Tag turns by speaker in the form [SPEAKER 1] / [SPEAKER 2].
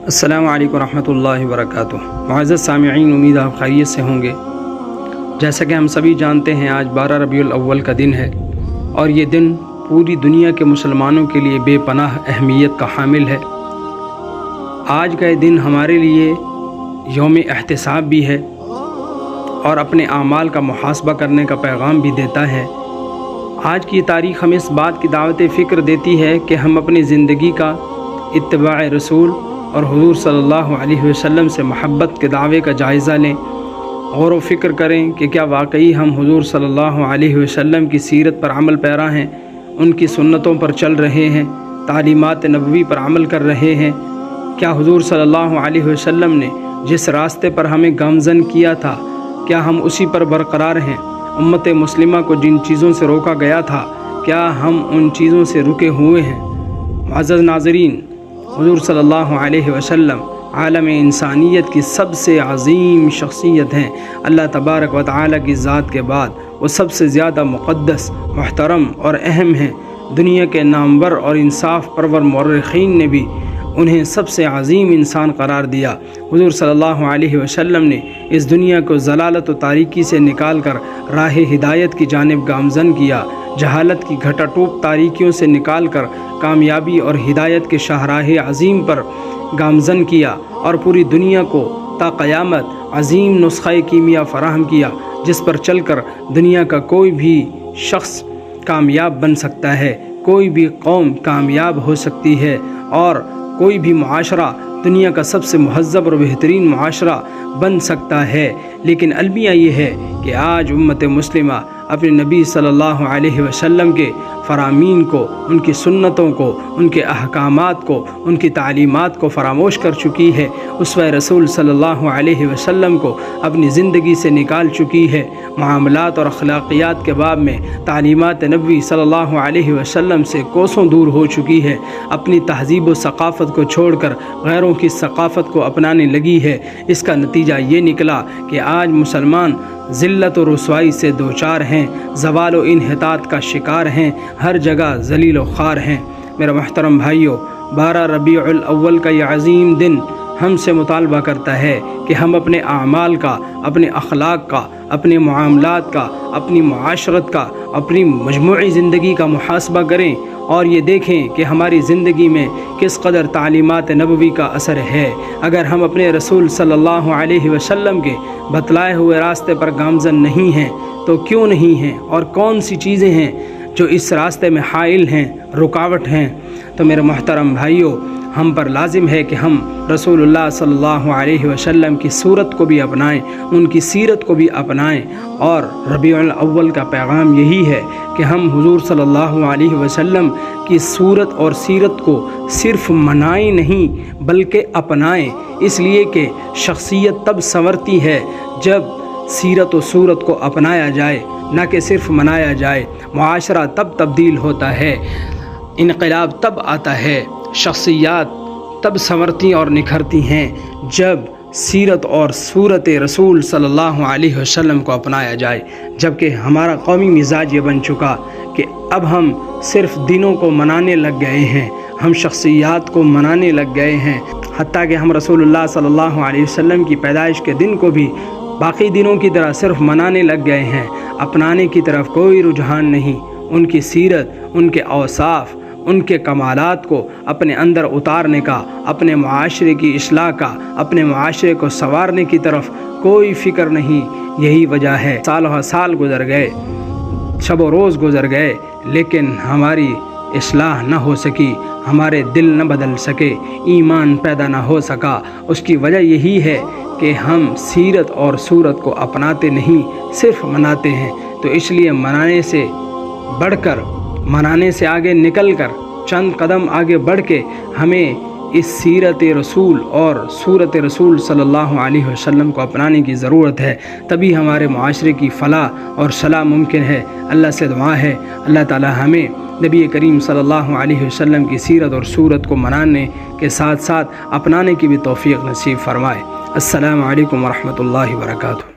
[SPEAKER 1] السلام علیکم ورحمۃ اللہ وبرکاتہ۔ معزز سامعین، امید آپ خیریت سے ہوں گے۔ جیسا کہ ہم سبھی جانتے ہیں، آج 12 ربیع الاول کا دن ہے اور یہ دن پوری دنیا کے مسلمانوں کے لیے بے پناہ اہمیت کا حامل ہے۔ آج کا یہ دن ہمارے لیے یوم احتساب بھی ہے اور اپنے اعمال کا محاسبہ کرنے کا پیغام بھی دیتا ہے۔ آج کی تاریخ ہمیں اس بات کی دعوت فکر دیتی ہے کہ ہم اپنی زندگی کا اتباع رسول اور حضور صلی اللہ علیہ وسلم سے محبت کے دعوے کا جائزہ لیں، غور و فکر کریں کہ کیا واقعی ہم حضور صلی اللہ علیہ وسلم کی سیرت پر عمل پیرا ہیں، ان کی سنتوں پر چل رہے ہیں، تعلیمات نبوی پر عمل کر رہے ہیں۔ کیا حضور صلی اللہ علیہ وسلم نے جس راستے پر ہمیں گامزن کیا تھا، کیا ہم اسی پر برقرار ہیں؟ امت مسلمہ کو جن چیزوں سے روکا گیا تھا، کیا ہم ان چیزوں سے رکے ہوئے ہیں؟ معزز ناظرین، حضور صلی اللہ علیہ وسلم عالم انسانیت کی سب سے عظیم شخصیت ہیں۔ اللہ تبارک و تعالیٰ کی ذات کے بعد وہ سب سے زیادہ مقدس، محترم اور اہم ہیں۔ دنیا کے نامور اور انصاف پرور مورخین نے بھی انہیں سب سے عظیم انسان قرار دیا۔ حضور صلی اللہ علیہ وسلم نے اس دنیا کو ضلالت و تاریکی سے نکال کر راہ ہدایت کی جانب گامزن کیا، جہالت کی گھٹا ٹوپ تاریکیوں سے نکال کر کامیابی اور ہدایت کے شاہراہ عظیم پر گامزن کیا، اور پوری دنیا کو تا قیامت عظیم نسخہ کیمیا فراہم کیا، جس پر چل کر دنیا کا کوئی بھی شخص کامیاب بن سکتا ہے، کوئی بھی قوم کامیاب ہو سکتی ہے، اور کوئی بھی معاشرہ دنیا کا سب سے مہذب اور بہترین معاشرہ بن سکتا ہے۔ لیکن المیہ یہ ہے کہ آج امت مسلمہ اپنے نبی صلی اللہ علیہ وسلم کے فرامین کو، ان کی سنتوں کو، ان کے احکامات کو، ان کی تعلیمات کو فراموش کر چکی ہے، اسوہ رسول صلی اللہ علیہ وسلم کو اپنی زندگی سے نکال چکی ہے، معاملات اور اخلاقیات کے باب میں تعلیمات نبوی صلی اللہ علیہ وسلم سے کوسوں دور ہو چکی ہے، اپنی تہذیب و ثقافت کو چھوڑ کر غیروں کی ثقافت کو اپنانے لگی ہے۔ اس کا نتیجہ یہ نکلا کہ آج مسلمان ذلت و رسوائی سے دوچار ہیں، زوال و انحطاط کا شکار ہیں، ہر جگہ ذلیل و خوار ہیں۔ میرا محترم بھائیو، 12 ربیع الاول کا یہ عظیم دن ہم سے مطالبہ کرتا ہے کہ ہم اپنے اعمال کا، اپنے اخلاق کا، اپنے معاملات کا، اپنی معاشرت کا، اپنی مجموعی زندگی کا محاسبہ کریں اور یہ دیکھیں کہ ہماری زندگی میں کس قدر تعلیمات نبوی کا اثر ہے۔ اگر ہم اپنے رسول صلی اللہ علیہ وسلم کے بتلائے ہوئے راستے پر گامزن نہیں ہیں تو کیوں نہیں ہیں، اور کون سی چیزیں ہیں جو اس راستے میں حائل ہیں، رکاوٹ ہیں؟ تو میرے محترم بھائیوں، ہم پر لازم ہے کہ ہم رسول اللہ صلی اللہ علیہ وسلم کی صورت کو بھی اپنائیں، ان کی سیرت کو بھی اپنائیں، اور ربیع الاول کا پیغام یہی ہے کہ ہم حضور صلی اللہ علیہ وسلم کی صورت اور سیرت کو صرف منائیں نہیں بلکہ اپنائیں، اس لیے کہ شخصیت تب سنورتی ہے جب سیرت و صورت کو اپنایا جائے، نہ کہ صرف منایا جائے۔ معاشرہ تب تبدیل ہوتا ہے، انقلاب تب آتا ہے، شخصیات تب سنورتی اور نکھرتی ہیں جب سیرت اور صورت رسول صلی اللہ علیہ وسلم کو اپنایا جائے۔ جبکہ ہمارا قومی مزاج یہ بن چکا کہ اب ہم صرف دنوں کو منانے لگ گئے ہیں، ہم شخصیات کو منانے لگ گئے ہیں، حتیٰ کہ ہم رسول اللہ صلی اللہ علیہ وسلم کی پیدائش کے دن کو بھی باقی دنوں کی طرح صرف منانے لگ گئے ہیں، اپنانے کی طرف کوئی رجحان نہیں۔ ان کی سیرت، ان کے اوصاف، ان کے کمالات کو اپنے اندر اتارنے کا، اپنے معاشرے کی اصلاح کا، اپنے معاشرے کو سنوارنے کی طرف کوئی فکر نہیں۔ یہی وجہ ہے سال ہر سال گزر گئے، شب و روز گزر گئے، لیکن ہماری اصلاح نہ ہو سکی، ہمارے دل نہ بدل سکے، ایمان پیدا نہ ہو سکا۔ اس کی وجہ یہی ہے کہ ہم سیرت اور صورت کو اپناتے نہیں، صرف مناتے ہیں۔ تو اس لیے منانے سے بڑھ کر، منانے سے آگے نکل کر، چند قدم آگے بڑھ کے ہمیں اس سیرت رسول اور صورت رسول صلی اللہ علیہ وسلم کو اپنانے کی ضرورت ہے، تبھی ہمارے معاشرے کی فلاح اور صلاح ممکن ہے۔ اللہ سے دعا ہے اللہ تعالی ہمیں نبی کریم صلی اللہ علیہ وسلم کی سیرت اور صورت کو منانے کے ساتھ ساتھ اپنانے کی بھی توفیق نصیب فرمائے۔ السلام علیکم ورحمۃ اللہ وبرکاتہ۔